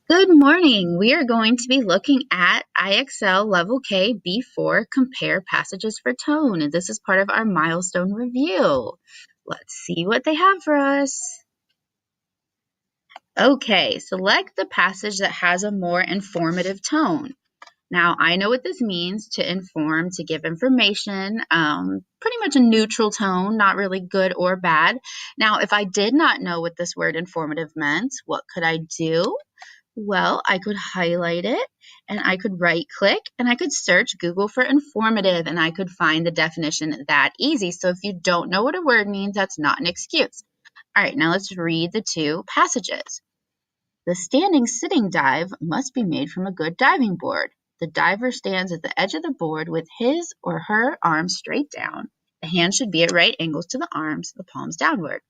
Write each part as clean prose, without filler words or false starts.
Good morning. We are going to be looking at IXL Level K B4 Compare Passages for Tone. And this is part of our milestone review. Let's see what they have for us. Okay, select the passage that has a more informative tone. Now, I know what this means: to inform, to give information, pretty much a neutral tone, not really good or bad. Now, if I did not know what this word informative meant, what could I do? Well, I could highlight it and I could right click and I could search Google for informative and I could find the definition that easy. So if you don't know what a word means, that's not an excuse. All right, now let's read the two passages. The standing sitting dive must be made from a good diving board. The diver stands at the edge of the board with his or her arms straight down. The hands should be at right angles to the arms, the palms downward.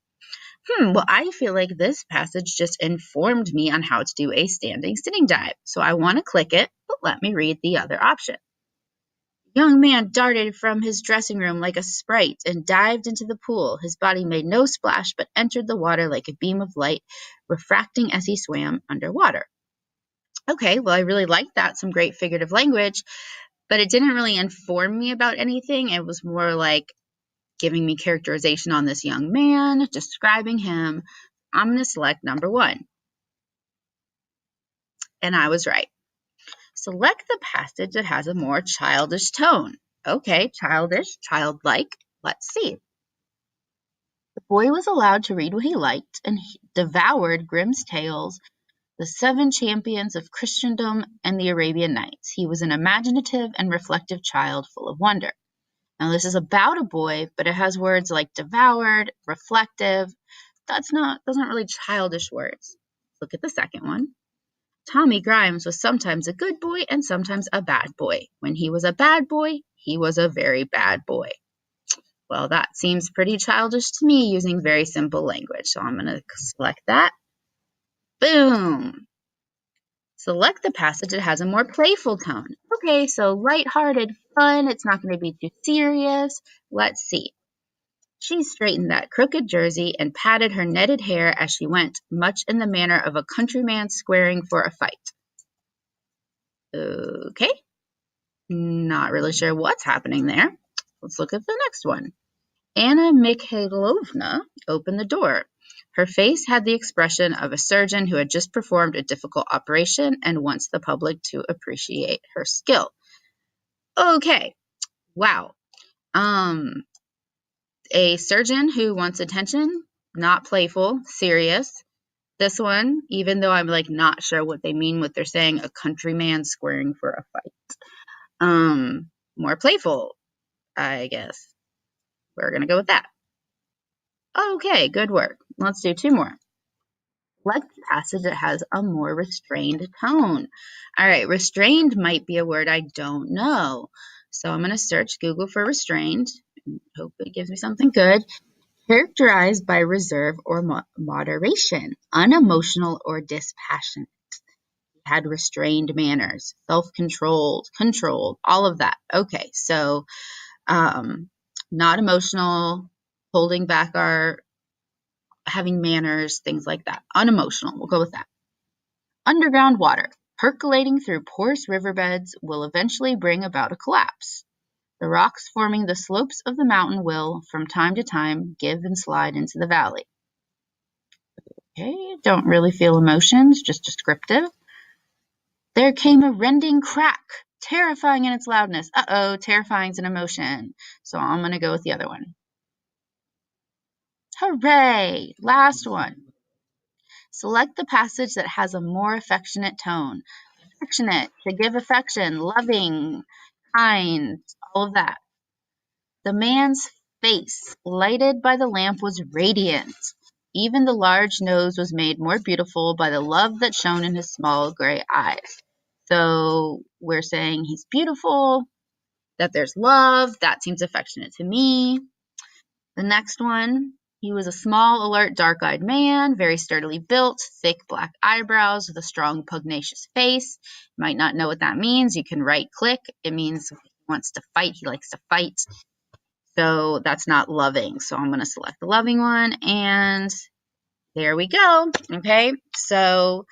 Well, I feel like this passage just informed me on how to do a standing sitting dive. So I want to click it, but let me read the other option. The young man darted from his dressing room like a sprite and dived into the pool. His body made no splash, but entered the water like a beam of light, refracting as he swam underwater. Okay, well, I really liked that. Some great figurative language, but it didn't really inform me about anything. It was more like giving me characterization on this young man, describing him. I'm going to select number 1. And I was right. Select the passage that has a more childish tone. Okay, childish, childlike. Let's see. The boy was allowed to read what he liked and he devoured Grimm's tales, the 7 champions of Christendom, and the Arabian Nights. He was an imaginative and reflective child full of wonder. Now, this is about a boy, but it has words like devoured, reflective. Those aren't really childish words. Look at the second one. Tommy Grimes was sometimes a good boy and sometimes a bad boy. When he was a bad boy, he was a very bad boy. Well, that seems pretty childish to me, using very simple language. So I'm going to select that. Boom. Select the passage that has a more playful tone. Okay, so lighthearted, fun. It's not going to be too serious. Let's see. She straightened that crooked jersey and patted her netted hair as she went, much in the manner of a countryman squaring for a fight. Okay, not really sure what's happening there. Let's look at the next one. Anna Mikhailovna opened the door. Her face had the expression of a surgeon who had just performed a difficult operation and wants the public to appreciate her skill. Okay, wow. A surgeon who wants attention, not playful, serious. This one, even though I'm like not sure what they mean, what they're saying, a countryman squaring for a fight. More playful, I guess. We're gonna go with that. Okay, good work. Let's do 2 more. Select the passage that has a more restrained tone. All right, restrained might be a word I don't know. So I'm gonna search Google for restrained and hope it gives me something good. Characterized by reserve or moderation, unemotional or dispassionate. Had restrained manners, self-controlled, controlled, all of that. Okay, so not emotional, holding back our having manners, things like that. Unemotional, we'll go with that. Underground water, percolating through porous riverbeds, will eventually bring about a collapse. The rocks forming the slopes of the mountain will, from time to time, give and slide into the valley. Okay, don't really feel emotions, just descriptive. There came a rending crack, terrifying in its loudness. Uh-oh, terrifying's an emotion. So I'm going to go with the other one. Hooray! Last one. Select the passage that has a more affectionate tone. Affectionate, to give affection, loving, kind, all of that. The man's face, lighted by the lamp, was radiant. Even the large nose was made more beautiful by the love that shone in his small gray eyes. So we're saying he's beautiful, that there's love. That seems affectionate to me. The next one, he was a small, alert, dark-eyed man, very sturdily built, thick black eyebrows with a strong, pugnacious face. You might not know what that means. You can right-click. It means he wants to fight. He likes to fight. So that's not loving. So I'm going to select the loving one, and there we go. Okay, so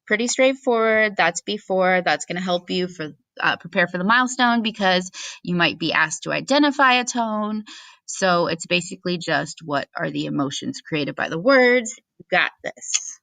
pretty straightforward. That's B4. That's going to help you for prepare for the milestone because you might be asked to identify a tone. So it's basically just what are the emotions created by the words. You got this.